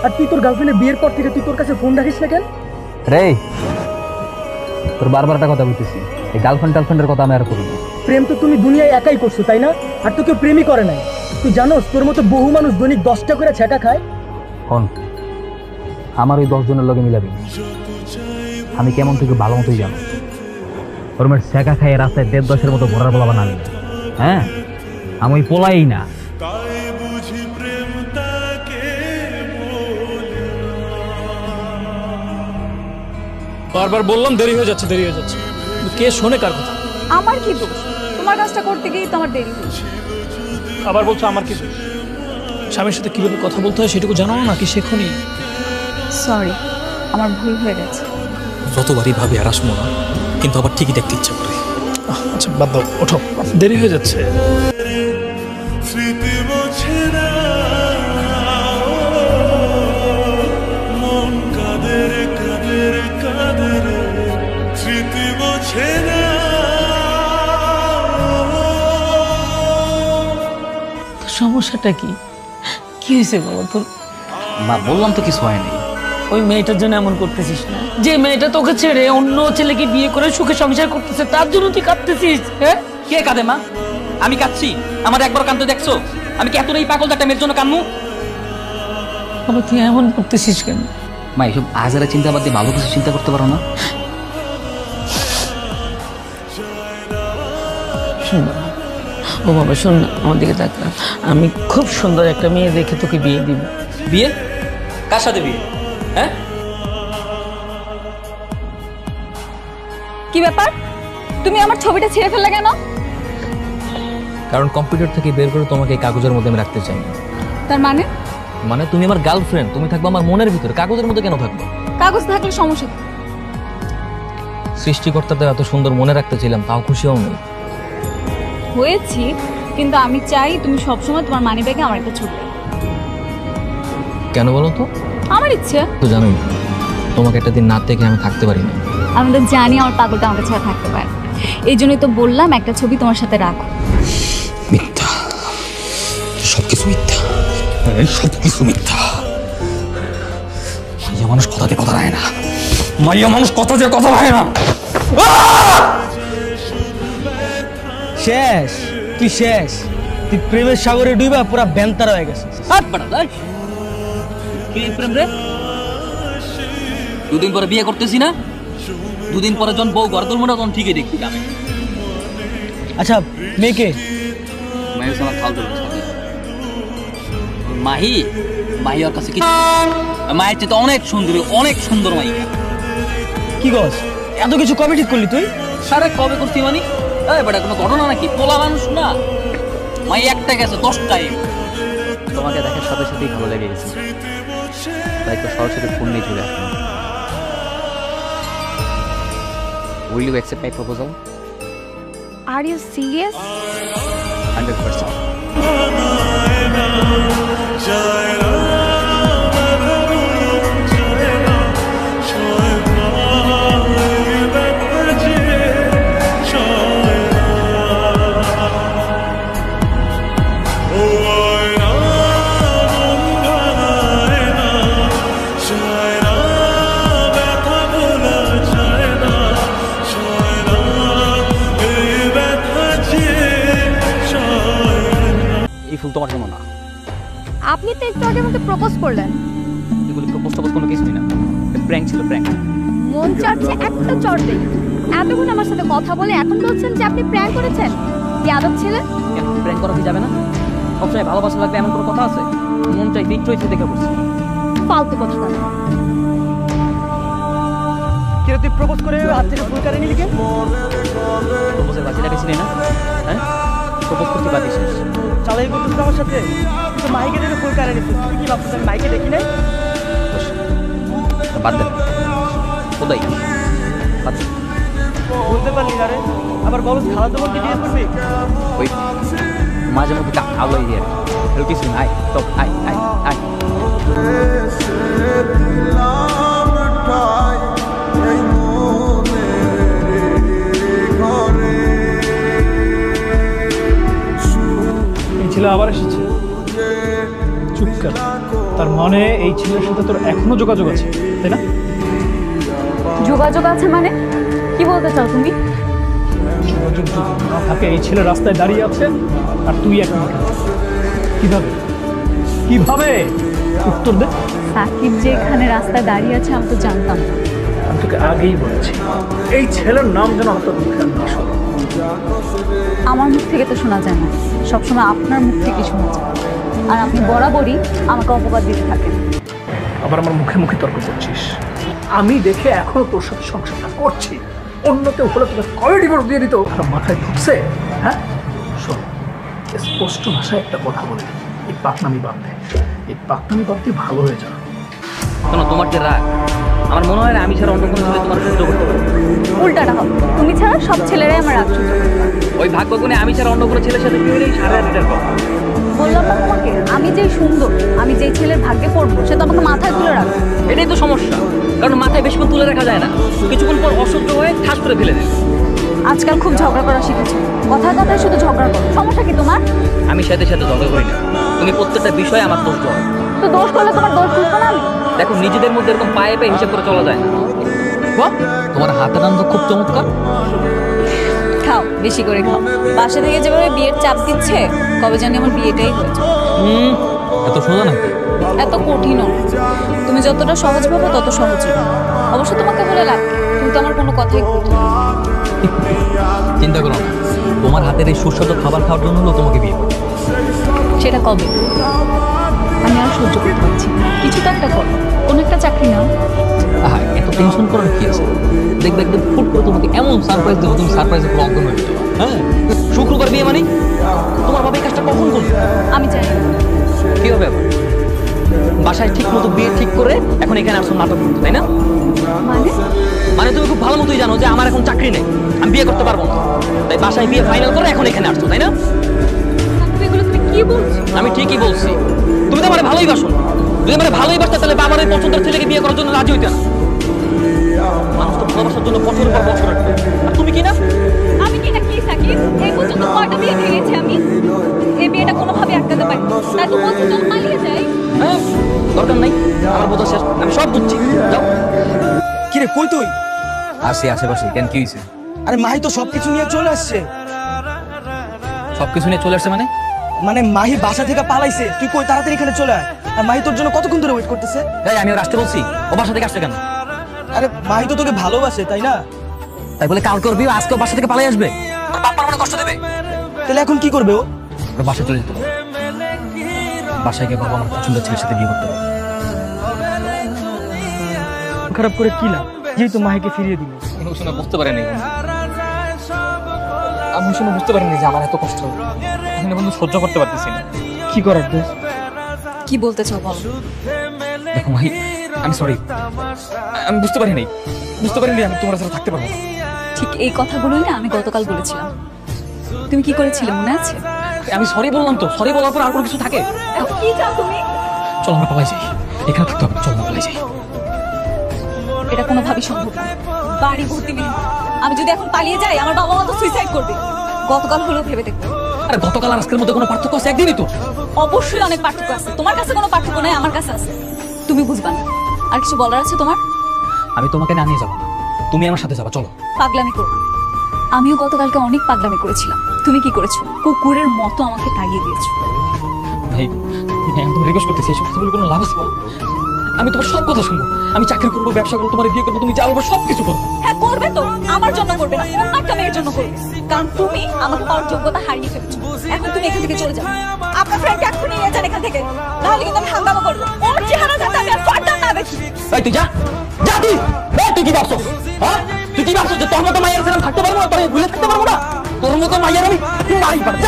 আর তুই তোর গার্লফ্রেন্ডের বিয়ের পর থেকে তুই তোর কাছে ফোন রাখিস না কেন? রে তোর বারবার একটা কথা বলতেছি, এই গার্লফ্রেন্ডের কথা আমি আর করব না। প্রেম তো তুমি দুনিয়ায় একাই করছো, তাই না? আর তো কেউ প্রেমই করে নাই। তুই জানোস তোর মতো বহু মানুষ দৈনিক 10টা করে ছেঁকা খায়। কোন আমার ওই 10 জনের লগে মিলাবি? আমি কেমন থেকে ভালো মতোই জানো। ওর মেয়ের ছেঁকা খাই রাস্তায় 1.5-10-এর মতো ঘোরার বলা বানালি। হ্যাঁ আমি ওই পোলাই না। বারবার বললাম দেরি হয়ে যাচ্ছে। কে শোনে কার কথা? আমার কি দোষ? তোমার কাজটা করতে গিয়েই তো আমার দেরি হয়েছে। আবার বলছো আমার কি দোষ? স্বামীর সাথে কিভাবে কথা বলতে হয় সেটুকু জানো না নাকি শেখনি? সরি, আমার ভুল হয়ে গেছে। যতবারই ভাবি আর আসবো না, কিন্তু আবার ঠিকই দেখতে ইচ্ছা করে। আচ্ছা বাদ দাও, ওঠো, দেরি হয়ে যাচ্ছে। সমস্যাটা কি হয়েছে বাবা তোর? মা বললাম তো কিছু হয়নি। ওই মেয়েটার জন্য এমন করতেছিস না? যে মেয়েটা তোকে ছেড়ে অন্য ছেলেকে বিয়ে করে সুখে সংসার করতেছে, তার জন্য তুই কাঁদতেছিস? হ্যাঁ, কে কাঁদে মা? আমি কাঁদছি? আমার একবার কাঁদতে দেখছো? আমি কি এতটাই পাগল একটা মেয়ের জন্য কাঁদমু? বাবা তুই এমন করতেছিস কেন? মা এসব আজারা চিন্তা বাদ দিয়ে ভালো কিছু চিন্তা করতে পারো না? শোন বাবা, ও বাবা শোন না, আমার দিকে তাকা। আমি খুব সুন্দর একটা মেয়ে দেখে তোকে বিয়ে দিব। বিয়ে? কার সাথে বিয়ে? হ্যাঁ, কি ব্যাপার? তুমি আমার ছবিটা ছিঁড়ে ফেললে কেন? কারণ কম্পিউটার থেকে বের করে তোমাকে এই কাগজের মধ্যে আমি রাখতে চাই না। তার মানে? মানে তুমি আমার গার্লফ্রেন্ড, তুমি থাকবে আমার মনের ভিতরে, কাগজের মধ্যে কেন থাকবে? কাগজ থাকলে সমস্যা কি? সৃষ্টিকর্তাদের এত সুন্দর মনে রাখতে ছিলাম, তাও খুশিও নেই। হয়েছি, কিন্তু আমি চাই তুমি সবসময় তোমার মানি ব্যাগে আমার একটা ছবি। কেন বলো তো? আমার ইচ্ছে। তো জানোই তোমাকে একটা দিন না দেখে আমি থাকতে পারি না। আমি তো জানি আমার পাগলটা আমাকে ছাড়া থাকতে পারে, এই জন্যই তো বললাম একটা ছবি তোমার সাথে রাখো। মিথ্যা, সবকিছু মিথ্যা, সবকিছু মিথ্যা। মাইয়া মানুষ কথা দিয়ে কথা রায় না, মাইয়া মানুষ কথা দিয়ে কথা রায় না। শেষ, তুই শেষ। তুই প্রেমের সাগরে ডুইবা পুরা বেন্তার হয়ে গেছে। দুদিন পরে বিয়ে করতেছি না, দুদিন পরে যখন বউ ঘর তুলবো না তখন ঠিকই দেখবি আমি। আচ্ছা মেয়েকে? মায়ের আমার খাল ধরবে মাহি, মাহি ওর কাছে কি? মায়ের চেয়ে তো অনেক সুন্দর মাইয়া। কি গস, এত কিছু কবে ঠিক করলি তুই? সারে কবে করছি মানে? বেটা কোনো ঘটনা নাকি? পোলা মানুষ না, মাই একটা গেছে 10টাই। তোমাকে দেখার সাথে সাথেই ভালো লেগে গেছে, তাই তো সরাসরি ফোন নিয়ে চলে আসলাম। Will you accept my proposal? Are you serious? 100%. এই ফুল তোমার জন্য না। আপনি তো একটু আগে আমাকে প্রপোজ করলেন। এগুলি প্রপোজ কোনো কিছুই না, প্র্যাঙ্ক ছিল, প্র্যাঙ্ক। মন চাচ্ছে একটা চড় দেই। এতক্ষণ আমার সাথে কথা বলে এখন বলছেন যে আপনি প্র্যাঙ্ক করেছেন? কি আদব ছেলে! প্র্যাঙ্ক করা কি যাবে না? সবসময় ভালোবাসা লাগবে এমন কোনো কথা আছে? মন চাই দেখতে হয়েছে দেখে করছি। ফালতু কথা না। কেন তুই প্রপোজ করে হাত থেকে ফুল কাড়ে নিলি কেন? প্রপোজের বাজি লাগাইছিলি না? হ্যাঁ, প্রপোজ করতে পারিস? চালাই করতেছিস আমার সাথে? তো মাইকে দেখে ফুল কাড়ে নিছিস, তুই কি ভাবছিস আমি মাইকে দেখি নাই? বাদ দে, কোথায় বাদ দে। বলতে পারলি না রে, আবার বলস খালাতো বোনকে বিয়ে করবি? ওই মাঝে মধ্যে আলোই দিয়ে কিছু আয় তো আয় আয় আয়। এই ছেলে আবার এসেছে, চুপ কর। তার মানে এই ছেলের সাথে তোর এখনো যোগাযোগ আছে, তাই না? যোগাযোগ আছে মানে কি বলতে চাও তুমি? যোগাযোগ যদি না থাকে, এই ছেলে রাস্তায় দাঁড়িয়ে আছে আর তুই এখন এখানে। কিভাবে কিভাবে উত্তর দে। সাকিব যে এখানে রাস্তায় দাঁড়িয়ে আছে আমি তো জানতাম না। আমি তোকে আগেই বলেছি এই ছেলের নাম যেন তোর মুখে না শোনে। আমার মুখ থেকে তো শোনা যায় না, সবসময় আপনার মুখ থেকে শোনা যায়। আর আপনি বরাবরই আমাকে অপবাদ দিতে থাকেন। আবার আমার মুখে মুখে তর্ক করছিস। আমি দেখে এখনো তোর সাথে সংসারটা করছি, অন্য কেউ হলে তোকে কবে ডিভোর্স দিয়ে দিত? মাথায় ঢুকছে? হ্যাঁ শোন, স্পষ্ট ভাষায় একটা কথা বলি, এই পাকনামি বাদ দে, এই পাকনামি বাদ দিয়ে ভালো হয়ে যা। শোনো, তোমার যে রাগ, আমার মনে হয় না আমি ছাড়া অন্য কোনো ছেলে তোমার সহ্য করতে পারবে। উল্টাটা হবে, তুমি ছাড়া সব ছেলেরাই আমার রাগ সহ্য করতে পারে। ওই ভাগ্যগুণে আমি ছাড়া অন্য কোনো ছেলের সাথে কি হলেই সাড়ে আটটার কথা। বললাম না তোমাকে, আমি যেই সুন্দর, আমি যেই ছেলের ভাগ্যে পড়বো সে তো আমাকে মাথায় তুলে রাখবে। এটাই তো সমস্যা, কারণ মাথায় বেশিক্ষণ তুলে রাখা যায় না, কিছুক্ষণ পর অসহ্য হয়ে ঠাস করে ফেলে দেয়। আজকাল খুব ঝগড়া করা শিখেছো, কথায় কথায় শুধু ঝগড়া করো। সমস্যা কি তোমার? আমি সাথে সাথে ঝগড়া করি না, তুমি প্রত্যেকটা বিষয়ে আমার দোষ দাও। তো দোষ করলে তোমার দোষ বুঝবো না আমি? দেখো, নিজেদের মধ্যে এরকম পায়ে পায়ে হিসাব করে চলা যায় না। বাহ, তোমার হাতের রান্না তো খুব চমৎকার। খাও, বেশি করে খাও। বাসা থেকে যেভাবে বিয়ের চাপ দিচ্ছে, কবে জানি আমার বিয়েটাই হয়েছে। এত সোজা না, এত কঠিনও না। তুমি যতটা সহজ ভাবো তত সহজ হবে। অবশ্য তোমাকে বলে লাভ কি, তুমি তো আমার কোনো কথাই করছো না। চিন্তা করো না, তোমার হাতের এই সুস্বাদু খাবার খাওয়ার জন্য হলো তোমাকে বিয়ে করতে। সেটা কবে? আমি আর সহ্য করতে পারছি না। কিছু তো একটা করো, কোনো একটা চাকরি নাও। আহা, এত টেনশন করার কি আছে? দেখবে একদম ফুট করে তোমাকে এমন সারপ্রাইজ দেবো, তুমি সারপ্রাইজে পুরো অজ্ঞান হয়ে যাবে। হ্যাঁ, শুক্রবার বিয়ে মানে তোমার বাবা এই কাজটা কখন করবে? আমি জানি না। কি হবে আবার? বাসায় ঠিক মতো বিয়ে ঠিক করে এখন এখানে আসছো নাটক করতে, তাই না? মানে মানে তুমি খুব ভালো মতোই জানো যে আমার এখন চাকরি নেই, আমি বিয়ে করতে পারবো না, তাই বাসায় বিয়ে ফাইনাল করে এখন এখানে আসছো, তাই না? এগুলো তুমি কি বলছো? আমি ঠিকই বলছি, তুমি তো আমার ভালোই বাসো। যদি আমার ভালোই বাসতে তাহলে বাবার ওই পছন্দের ছেলেকে বিয়ে করার জন্য রাজি হইতে না। মানুষ তো ভালোবাসার জন্য বছরের পর বছর রাখবে, আর তুমি কি না? আমি কি না কি সাকিব? এই পর্যন্ত কয়টা বিয়ে ভেঙেছি আমি? এই বিয়েটা কোনোভাবে আটকাতে পারি না। তাই তো বলছি চল পালিয়ে যাই। হ্যাঁ, দরকার নাই, আমার বোঝা শেষ, আমি সব বুঝছি। যাও। কিরে কই তুই? আসি আশেপাশে, কেন কি হয়েছে? আরে মাহি তো সবকিছু নিয়ে চলে আসছে। সবকিছু নিয়ে চলে আসছে মানে? মানে মাহি বাসা থেকে পালাইছে, তুই কই তাড়াতাড়ি এখানে চলে আয়। আর মাহি তোর জন্য কতক্ষণ ধরে ওয়েট করতেছে? এই আমি ওর আসতে বলছি, ও বাসা থেকে আসছে কেন? আরে মাহি তো তোকে ভালোবাসে তাই না? তাই বলে কালকে ওর বিয়ে আজকে ও বাসা থেকে পালিয়ে আসবে? ওর বাপ্পার মনে কষ্ট দেবে? তাহলে এখন কি করবে ও? ওর বাসায় চলে যেতে হবে। বাসায় গিয়ে বাবা আমার পছন্দের ছেলের সাথে বিয়ে করতে হবে। খারাপ করে কি লাভ, যেহেতু মাহিকে ফিরিয়ে দিল। শুনে বুঝতে পারেনি, আমি শুনে বুঝতে পারিনি যে আমার এত কষ্ট আমি বন্ধু সহ্য করতে পারতেছি না। কি করার দোষ? কি বলতে চাও বলো? দেখো ভাই, আমি সরি, আমি বুঝতে পারিনি আমি তোমার সাথে থাকতে পারবো না। ঠিক এই কথাগুলোই না আমি গতকাল বলেছিলাম। তুমি কি করেছিলে মনে আছে? আমি সরি বললাম তো, সরি বলার পর আর কোনো কিছু থাকে? এখন কি চাও তুমি? চলো আমরা পালাই যাই, এখানে থাকতে হবে, চলো আমরা পালাই যাই। এটা কোনোভাবেই সম্ভব না। বাড়ি ভর্তি মেহমান, আমি যদি এখন পালিয়ে যাই আমার বাবা মা তো সুইসাইড করবে। গতকাল হলেও ভেবে দেখো। আরে গতকাল আর আজকের মধ্যে কোনো পার্থক্য আছে? একদিনই তো। অবশ্যই অনেক পার্থক্য আছে, তোমার কাছে কোনো পার্থক্য নাই, আমার কাছে আছে। তুমি বুঝবা না। আর কিছু বলার আছে তোমার? আমি তোমাকে না নিয়ে যাবো না, তুমি আমার সাথে যাবা, চলো। পাগলামি করো। আমিও গতকালকে অনেক পাগলামি করেছিলাম। তুমি কি করেছো? কুকুরের মতো আমাকে তাড়িয়ে দিয়েছো। ভাই আমি তোমার রিকোয়েস্ট করতেছি, এইসব কথা বলে কোনো লাভ আছে? আমি তোমার সব কথা শুনবো, আমি চাকরি করবো, ব্যবসা করবো, তোমার বিয়ে করবো, তুমি যা বলবো সব কিছু করবো। হ্যাঁ করবে তো, আমার জন্য করবে না, অন্য একটা মেয়ের জন্য করবে। কারণ তুমি আমাকে পাওয়ার যোগ্যতা হারিয়ে ফেলেছো। এখন তুমি এখান থেকে চলে যাও। আপনার ফ্রেন্ডকে এক্ষুনি নিয়ে যান এখান থেকে, নাহলে কিন্তু আমি হাঙ্গামা করবো। ওর চেহারা যাতে আমি আর ফার্দার না দেখি। এই তুই যা, যা তুই। তুই কি ভাবছো? হ্যাঁ, তুই কি ভাবছো যে তোর মতো মাইয়ার ছেলে থাকতে পারবো না? তোর ভুলে থাকতে পারবো না? তোর মতো মাইয়ার আমি মারি পারবো।